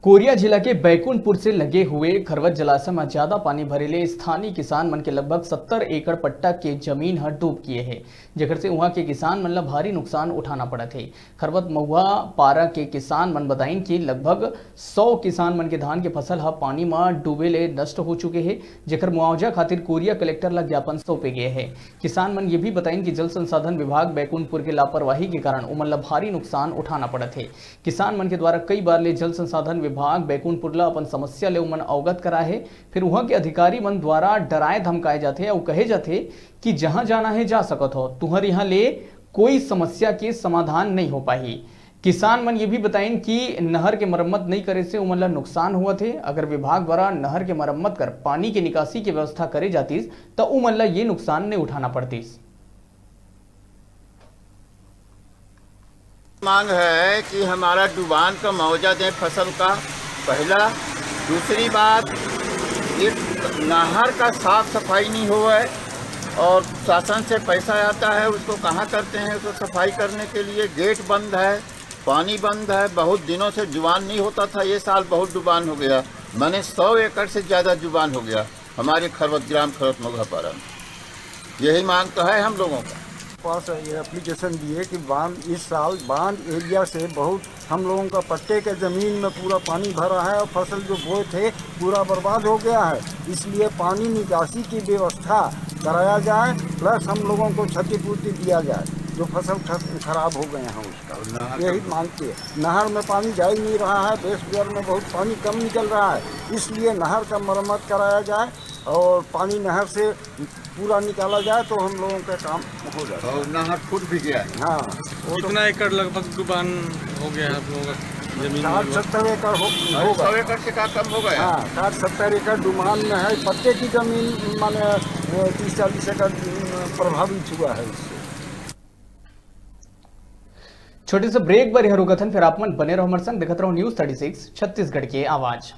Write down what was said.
Korea जिला के बैकुंठपुर से लगे हुए खरवत जलाशय में ज्यादा पानी भरेले स्थानीय किसान मन के लगभग 70 एकड़ पट्टा के जमीन हर डूब किए है, जेकर से वहां के किसान मन ला भारी नुकसान उठाना पड़त है। खरवत महुआ पारा के किसान मन बताइन कि लगभग 100 किसान मन के धान के फसल ह पानी में डूबे ले नष्ट हो चुके हैं, जेकर मुआवजा खातिर कोरिया कलेक्टर ला ज्ञापन सौंपे गए है। किसान मन ये भी बताइन कि जल संसाधन विभाग बैकुंठपुर के लापरवाही के कारण उमन ला भारी नुकसान उठाना पड़त है। किसान मन के द्वारा कई बार ले जल संसाधन विभाग बैकुंठपुर ला अपन समस्या ले उमन अवगत करा है, फिर वहां के अधिकारी मन द्वारा डराए धमकाए जाते और कहे जाते कि जहां जाना है जा सकत हो, तुहर यहाँ ले कोई समस्या के समाधान नहीं हो पाही। किसान मन ये भी बताइन कि नहर के मरम्मत नहीं करे से उमन ला नुकसान हुआ थे। अगर विभाग द्वारा नहर के मरम्मत कर पानी की निकासी की व्यवस्था करे जातीस तो उमन ला ये नुकसान नहीं उठाना पड़तीस। मांग है कि हमारा डुबान का मुआवजा दें फसल का, पहला। दूसरी बात, ये नहर का साफ सफाई नहीं हुआ है और शासन से पैसा आता है, उसको कहाँ करते हैं? उसको सफाई करने के लिए गेट बंद है, पानी बंद है। बहुत दिनों से जुबान नहीं होता था, ये साल बहुत जुबान हो गया। मैंने 100 एकड़ से ज़्यादा जुबान हो गया हमारे खरवत ग्राम खरवत महुआ पारा में। यही मांग तो है हम लोगों का। पास ये एप्लीकेशन दिए कि बांध इस साल बांध एरिया से बहुत हम लोगों का पट्टे के ज़मीन में पूरा पानी भरा है और फसल जो बोए थे पूरा बर्बाद हो गया है। इसलिए पानी निकासी की व्यवस्था कराया जाए, प्लस हम लोगों को क्षतिपूर्ति दिया जाए जो फसल खराब हो गए हैं उसका। यही मांगते हैं। नहर में पानी जा ही नहीं रहा है, बेसवेयर में बहुत पानी कम निकल रहा है, इसलिए नहर का मरम्मत कराया जाए और पानी नहर से पूरा निकाला जाए तो हम लोगों का काम हो जाए। और नहर फूट भी गया है। हाँ, कितना एकड़ लगभग डुबान हो गया है आप लोगों का जमीन? 60-70 एकड़ होगा। 100 एकड़ से कम हो गया। हाँ, 60-70 एकड़ डुबान में है। पट्टे की जमीन माने 30-40 एकड़ प्रभावित हुआ है इससे। छोटे से ब्रेक बर रुकथन, फिर आप मन बने रहो हमारे संग, देखते रहो न्यूज़ 36 छत्तीसगढ़ की आवाज।